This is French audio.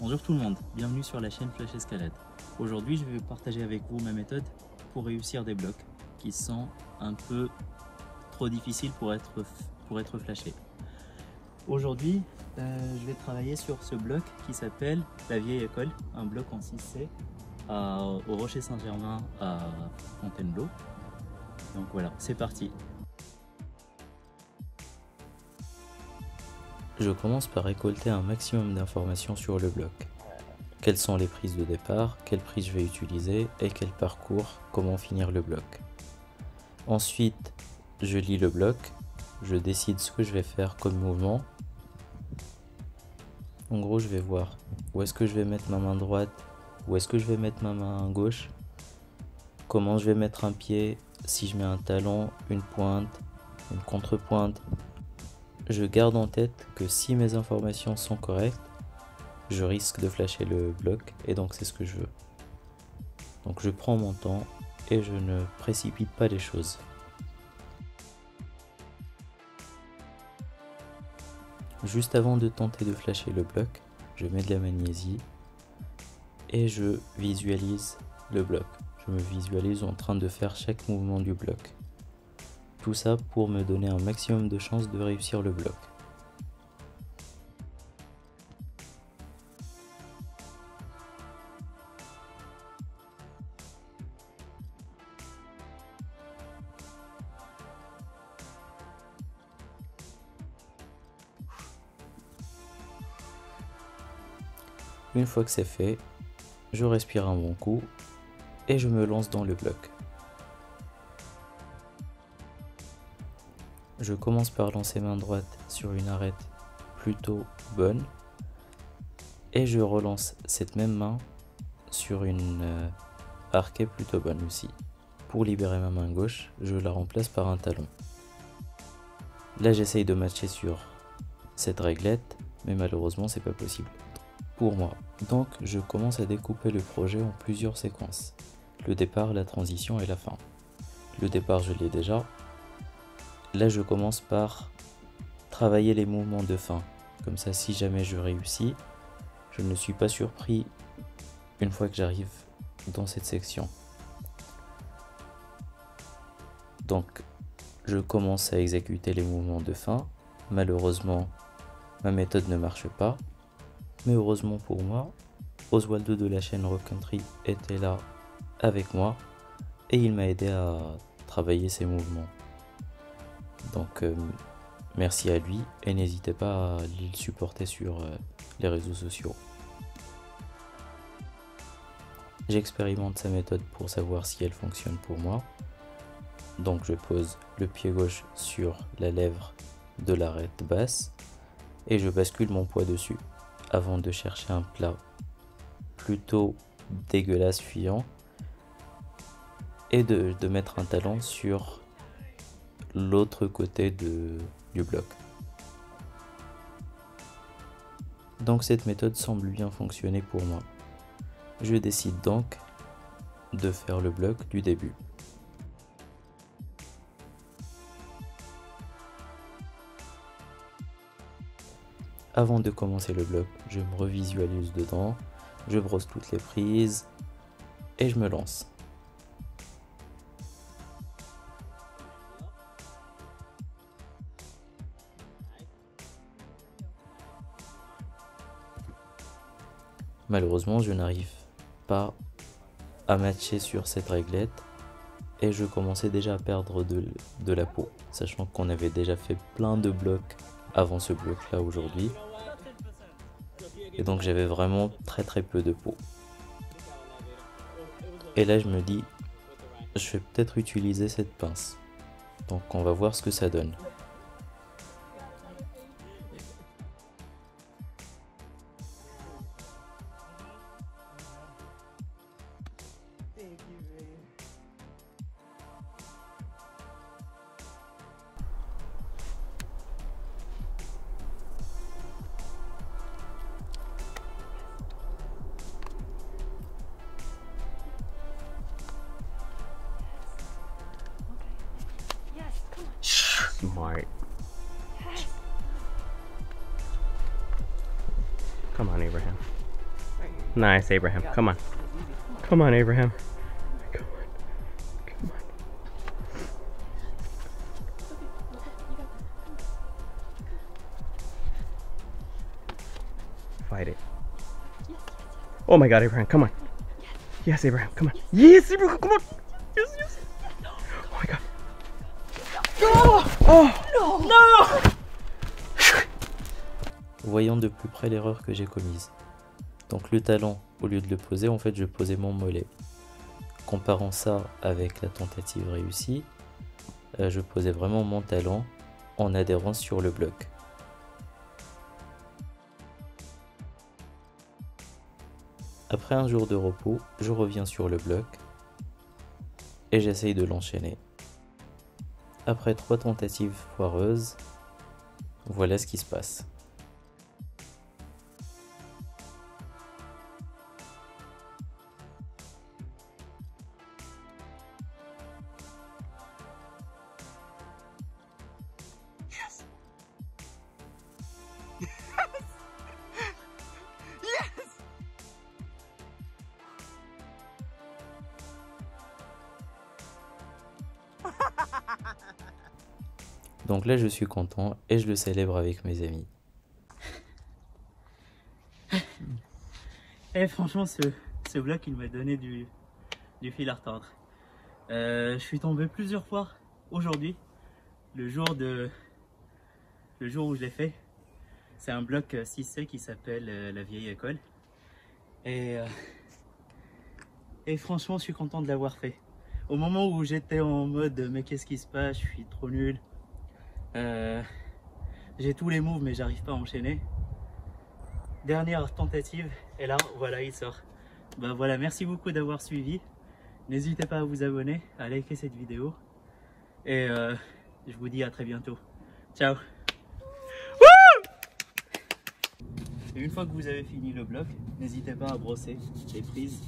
Bonjour tout le monde, bienvenue sur la chaîne Flash Escalade. Aujourd'hui je vais partager avec vous ma méthode pour réussir des blocs qui sont un peu trop difficiles pour être flashés. Aujourd'hui je vais travailler sur ce bloc qui s'appelle la vieille école, un bloc en 6C au Rocher Saint-Germain à Fontainebleau. Donc voilà, c'est parti. Je commence par récolter un maximum d'informations sur le bloc. Quelles sont les prises de départ, quelles prises je vais utiliser et quel parcours, comment finir le bloc. Ensuite, je lis le bloc, je décide ce que je vais faire comme mouvement. En gros, je vais voir où est-ce que je vais mettre ma main droite, où est-ce que je vais mettre ma main gauche, comment je vais mettre un pied, si je mets un talon, une pointe, une contre-pointe. Je garde en tête que si mes informations sont correctes, je risque de flasher le bloc et donc c'est ce que je veux. Donc je prends mon temps et je ne précipite pas les choses. Juste avant de tenter de flasher le bloc, je mets de la magnésie et je visualise le bloc. Je me visualise en train de faire chaque mouvement du bloc. Tout ça pour me donner un maximum de chances de réussir le bloc. Une fois que c'est fait, je respire un bon coup et je me lance dans le bloc. Je commence par lancer main droite sur une arête plutôt bonne et je relance cette même main sur une arquée plutôt bonne aussi. Pour libérer ma main gauche, je la remplace par un talon. Là j'essaye de matcher sur cette réglette, mais malheureusement c'est pas possible pour moi. Donc je commence à découper le projet en plusieurs séquences. Le départ, la transition et la fin. Le départ je l'ai déjà. Là je commence par travailler les mouvements de fin. Comme ça si jamais je réussis, je ne suis pas surpris une fois que j'arrive dans cette section. Donc je commence à exécuter les mouvements de fin. Malheureusement ma méthode ne marche pas. Mais heureusement pour moi, Oswaldo de la chaîne Rock Country était là avec moi et il m'a aidé à travailler ces mouvements. Donc merci à lui et n'hésitez pas à le supporter sur les réseaux sociaux. J'expérimente sa méthode pour savoir si elle fonctionne pour moi. Donc je pose le pied gauche sur la lèvre de l'arête basse et je bascule mon poids dessus avant de chercher un plat plutôt dégueulasse fuyant et de mettre un talon sur l'autre côté du bloc. Donc cette méthode semble bien fonctionner pour moi. Je décide donc de faire le bloc du début. Avant de commencer le bloc, je me revisualise dedans, je brosse toutes les prises et je me lance. Malheureusement, je n'arrive pas à matcher sur cette réglette et je commençais déjà à perdre de la peau, sachant qu'on avait déjà fait plein de blocs avant ce bloc là aujourd'hui et donc j'avais vraiment très peu de peau. Et là je me dis je vais peut-être utiliser cette pince, donc on va voir ce que ça donne. Smart. Come on, Abraham. Nice, Abraham. Come on. Come on, Abraham. Come on. Come on. Fight it. Oh my God, Abraham, come on. Yes, Abraham, come on. Yes, Abraham, come on. Yes, yes. Oh my God. Oh no! Voyons de plus près l'erreur que j'ai commise. Donc le talon, au lieu de le poser, en fait je posais mon mollet. Comparant ça avec la tentative réussie, je posais vraiment mon talon en adhérant sur le bloc. Après un jour de repos, je reviens sur le bloc et j'essaye de l'enchaîner. Après 3 tentatives foireuses, voilà ce qui se passe. Yes. Donc là je suis content et je le célèbre avec mes amis. Et franchement ce bloc il m'a donné du fil à retordre. Je suis tombé plusieurs fois aujourd'hui, le jour où je l'ai fait. C'est un bloc 6C qui s'appelle la vieille école. Et franchement je suis content de l'avoir fait. Au moment où j'étais en mode mais qu'est-ce qui se passe, je suis trop nul. J'ai tous les moves mais j'arrive pas à enchaîner. Dernière tentative et là voilà il sort. Bah voilà, merci beaucoup d'avoir suivi. N'hésitez pas à vous abonner, à liker cette vidéo et je vous dis à très bientôt. Ciao. Et une fois que vous avez fini le bloc, n'hésitez pas à brosser les prises.